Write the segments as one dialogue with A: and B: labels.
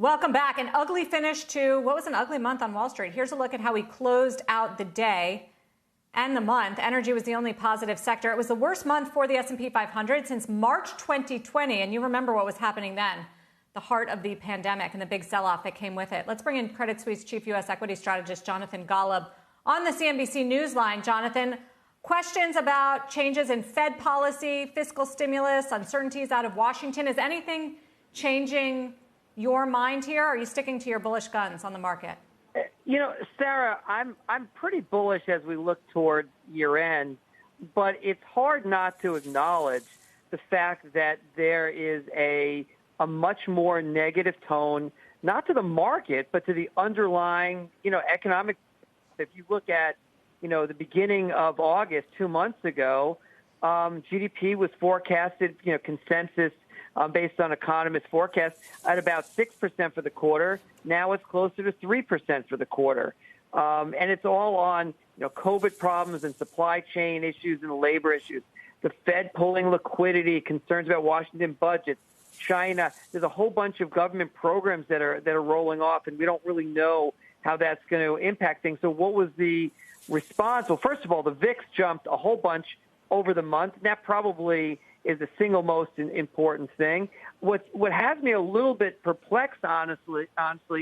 A: Welcome back. An ugly finish to what was an ugly month on Wall Street. Here's a look at how we closed out the day and the month. Energy was the only positive sector. It was the worst month for the S&P 500 since March 2020. And you remember what was happening then, the heart of the pandemic and the big sell-off that came with it. Let's bring in Credit Suisse Chief U.S. Equity Strategist Jonathan Golub on the CNBC Newsline. Jonathan, questions about changes in Fed policy, fiscal stimulus, uncertainties out of Washington. Is anything changing your mind here? Or are you sticking to your bullish guns on the market?
B: You know, Sarah, I'm pretty bullish as we look toward year end, but it's hard not to acknowledge the fact that there is a much more negative tone, not to the market, but to the underlying, economic. If you look at, the beginning of August, 2 months ago, GDP was forecasted, consensus based on economists' forecasts at about 6% for the quarter. Now it's closer to 3% for the quarter. And it's all on, COVID problems and supply chain issues and labor issues. The Fed pulling liquidity, concerns about Washington budgets, China. There's a whole bunch of government programs that are rolling off, and we don't really know how that's going to impact things. So what was the response? Well, first of all, the VIX jumped a whole bunch over the month. That probably is the single most important thing. What has me a little bit perplexed, honestly,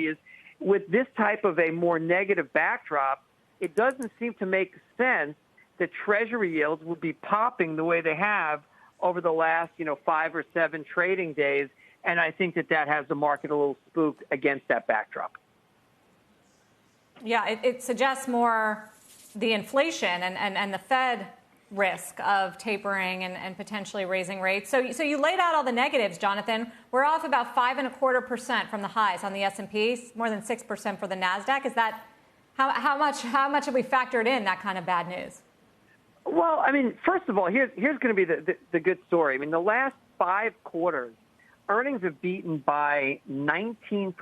B: is with this type of a more negative backdrop, it doesn't seem to make sense that Treasury yields would be popping the way they have over the last, 5 or 7 trading days. And I think that has the market a little spooked against that backdrop.
A: Yeah, it suggests more the inflation and the Fed risk of tapering and potentially raising rates. So you laid out all the negatives, Jonathan. We're off about 5.25% from the highs on the S&P, more than 6% for the Nasdaq. Is that how much have we factored in that kind of bad news?
B: Well, I mean, first of all, here's going to be the good story. I mean, the last 5 quarters, earnings have beaten by 19%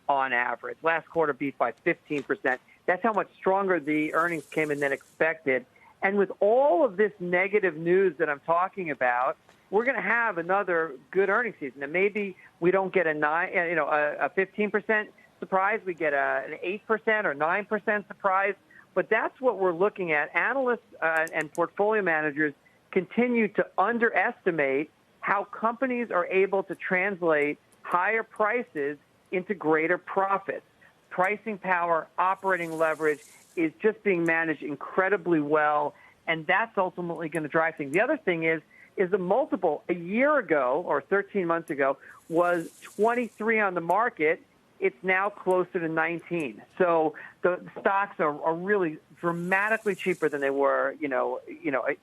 B: on average. Last quarter beat by 15%. That's how much stronger the earnings came in than expected. And with all of this negative news that I'm talking about, we're going to have another good earnings season. And maybe we don't get a 15% surprise. We get an 8% or 9% surprise. But that's what we're looking at. Analysts and portfolio managers continue to underestimate how companies are able to translate higher prices into greater profits. Pricing power, operating leverage is just being managed incredibly well, and that's ultimately going to drive things. The other thing is the multiple a year ago or 13 months ago was 23 on the market. It's now closer to 19. So the stocks are really dramatically cheaper than they were,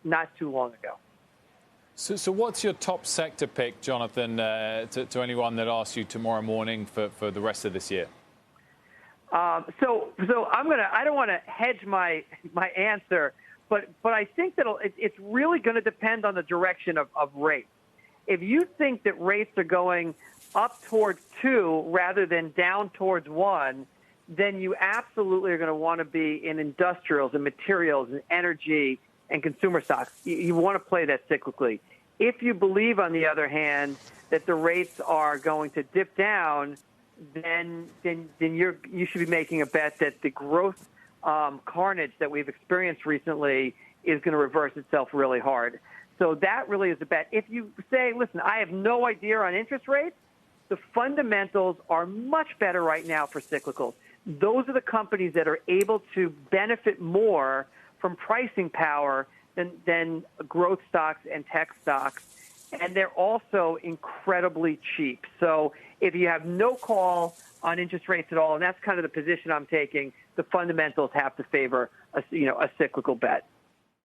B: not too long ago.
C: So what's your top sector pick, Jonathan, to anyone that asks you tomorrow morning for the rest of this year?
B: So I don't want to hedge my answer, but I think that it's really going to depend on the direction of rates. If you think that rates are going up towards 2 rather than down towards 1, then you absolutely are going to want to be in industrials and materials and energy and consumer stocks. You want to play that cyclically. If you believe, on the other hand, that the rates are going to dip down, then you should be making a bet that the growth carnage that we've experienced recently is going to reverse itself really hard. So that really is a bet. If you say, listen, I have no idea on interest rates, the fundamentals are much better right now for cyclicals. Those are the companies that are able to benefit more from pricing power than growth stocks and tech stocks. And they're also incredibly cheap. So if you have no call on interest rates at all, and that's kind of the position I'm taking, the fundamentals have to favor a cyclical bet.